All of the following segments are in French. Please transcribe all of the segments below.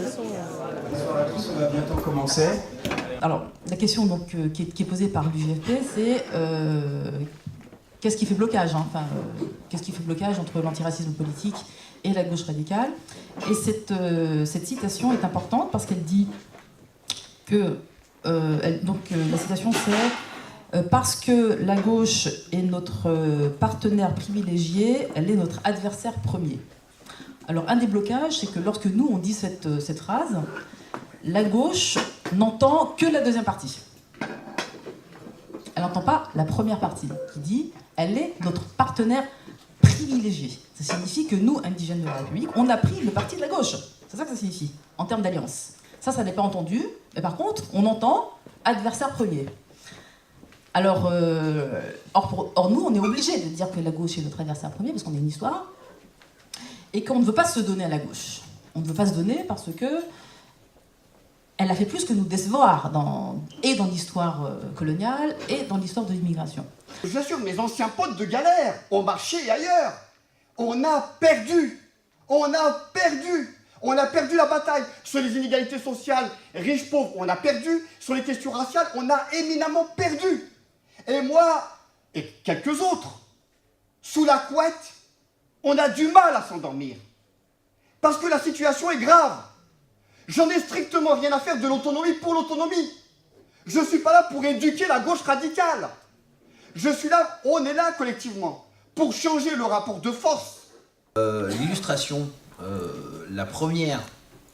Bonsoir à tous, on va bientôt commencer. Alors, la question donc, qui est posée par l'UJFP, c'est qu'est-ce qui fait blocage qu'est-ce qui fait blocage entre l'antiracisme politique et la gauche radicale? Et cette citation est importante parce qu'elle dit que... la citation c'est parce que la gauche est notre partenaire privilégié, elle est notre adversaire premier. Alors, un des blocages, c'est que lorsque nous, on dit cette phrase, la gauche n'entend que la deuxième partie. Elle n'entend pas la première partie, qui dit elle est notre partenaire privilégié. Ça signifie que nous, indigènes de la République, on a pris le parti de la gauche. C'est ça que ça signifie, en termes d'alliance. Ça n'est pas entendu, mais par contre, on entend adversaire premier. Alors, or, nous, on est obligés de dire que la gauche est notre adversaire premier, parce qu'on a une histoire, et qu'on ne veut pas se donner à la gauche. On ne veut pas se donner parce que elle a fait plus que nous décevoir dans l'histoire coloniale et dans l'histoire de l'immigration. Je vous assure, mes anciens potes de galère, au marché et ailleurs, on a perdu. On a perdu. On a perdu la bataille sur les inégalités sociales, riches, pauvres, on a perdu. Sur les questions raciales, on a éminemment perdu. Et moi, et quelques autres, sous la couette, on a du mal à s'endormir. Parce que la situation est grave. J'en ai strictement rien à faire de l'autonomie pour l'autonomie. Je ne suis pas là pour éduquer la gauche radicale. Je suis là, on est là collectivement, pour changer le rapport de force. L'illustration, la première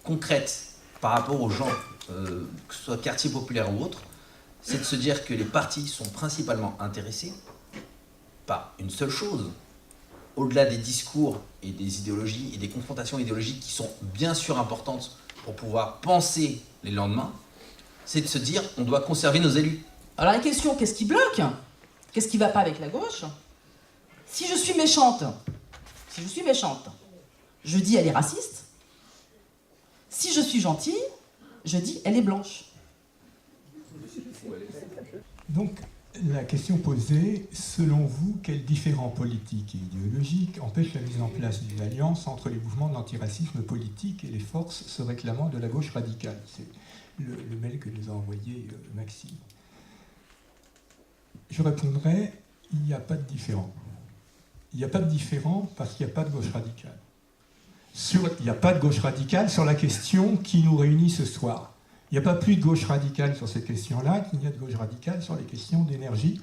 concrète par rapport aux gens, que ce soit quartier populaire ou autre, c'est de se dire que les partis sont principalement intéressés par une seule chose, au-delà des discours et des idéologies et des confrontations idéologiques qui sont bien sûr importantes pour pouvoir penser les lendemains, c'est de se dire on doit conserver nos élus. Alors la question, qu'est-ce qui bloque? Qu'est-ce qui ne va pas avec la gauche? Si je suis méchante, je dis elle est raciste. Si je suis gentille, je dis elle est blanche. Donc, la question posée, selon vous, quels différents politiques et idéologiques empêchent la mise en place d'une alliance entre les mouvements de l'antiracisme politique et les forces se réclamant de la gauche radicale? C'est le mail que nous a envoyé Maxime. Je répondrai, il n'y a pas de différent. Il n'y a pas de différent parce qu'il n'y a pas de gauche radicale. Il n'y a pas de gauche radicale sur la question qui nous réunit ce soir. Il n'y a pas plus de gauche radicale sur ces questions-là qu'il n'y a de gauche radicale sur les questions d'énergie,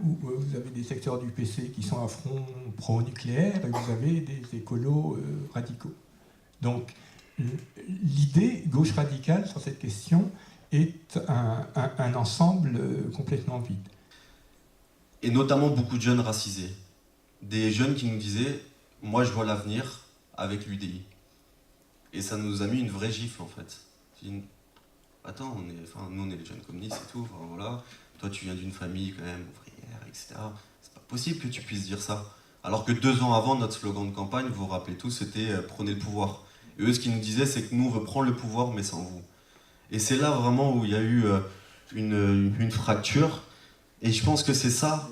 où vous avez des secteurs du PC qui sont à front pro-nucléaire et vous avez des écolos radicaux. Donc, l'idée gauche radicale sur cette question est un ensemble complètement vide. Et notamment beaucoup de jeunes racisés. Des jeunes qui nous disaient « Moi, je vois l'avenir avec l'UDI ». Et ça nous a mis une vraie gifle, en fait. Attends, nous on est les jeunes communistes et tout, voilà. Toi tu viens d'une famille quand même ouvrière, etc. C'est pas possible que tu puisses dire ça. Alors que 2 ans avant, notre slogan de campagne, vous vous rappelez tous, c'était prenez le pouvoir. Et eux, ce qu'ils nous disaient, c'est que nous, on veut prendre le pouvoir, mais sans vous. Et c'est là vraiment où il y a eu une fracture. Et je pense que c'est ça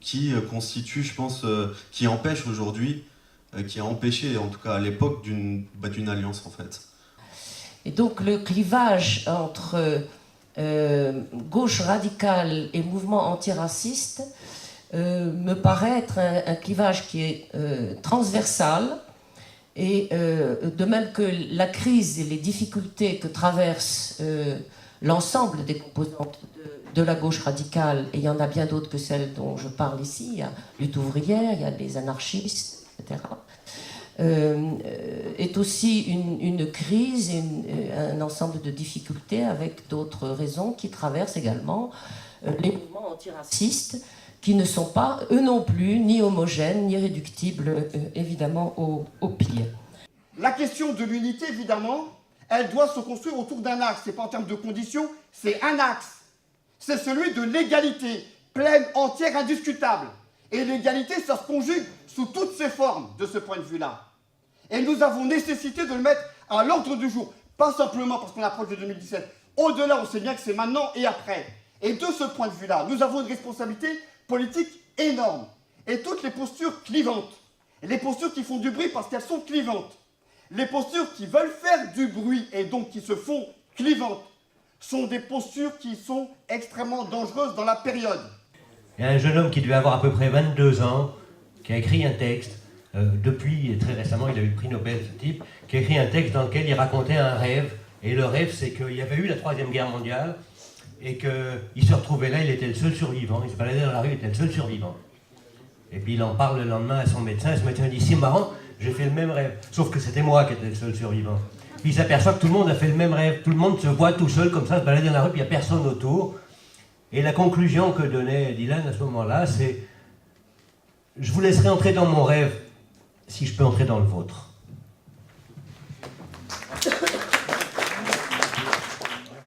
qui constitue, je pense, qui empêche aujourd'hui, qui a empêché, en tout cas à l'époque, d'une alliance en fait. Et donc le clivage entre gauche radicale et mouvement antiraciste me paraît être un clivage qui est transversal, et de même que la crise et les difficultés que traverse l'ensemble des composantes de la gauche radicale, et il y en a bien d'autres que celles dont je parle ici, il y a lutte ouvrière, il y a les anarchistes, etc., est aussi une crise et un ensemble de difficultés avec d'autres raisons qui traversent également les mouvements antiracistes, qui ne sont pas, eux non plus, ni homogènes, ni réductibles, évidemment, au pire. La question de l'unité, évidemment, elle doit se construire autour d'un axe. C'est pas en termes de conditions, c'est un axe. C'est celui de l'égalité, pleine, entière, indiscutable. Et l'égalité, ça se conjugue sous toutes ses formes, de ce point de vue-là. Et nous avons nécessité de le mettre à l'ordre du jour. Pas simplement parce qu'on approche de 2017. Au-delà, on sait bien que c'est maintenant et après. Et de ce point de vue-là, nous avons une responsabilité politique énorme. Et toutes les postures clivantes, les postures qui font du bruit parce qu'elles sont clivantes, Les postures qui veulent faire du bruit et donc qui se font clivantes sont des postures qui sont extrêmement dangereuses dans la période. Il y a un jeune homme qui devait avoir à peu près 22 ans, qui a écrit un texte, depuis très récemment, il a eu le prix Nobel, ce type, qui a écrit un texte dans lequel il racontait un rêve. Et le rêve, c'est qu'il y avait eu la Troisième Guerre mondiale, et qu'il se retrouvait là, il était le seul survivant, il se baladait dans la rue, il était le seul survivant. Et puis il en parle le lendemain à son médecin, et ce médecin dit, c'est marrant, j'ai fait le même rêve, sauf que c'était moi qui étais le seul survivant. Puis il s'aperçoit que tout le monde a fait le même rêve, tout le monde se voit tout seul comme ça, se balader dans la rue, puis il n'y a personne autour. Et la conclusion que donnait Dylan à ce moment-là, c'est « Je vous laisserai entrer dans mon rêve si je peux entrer dans le vôtre ».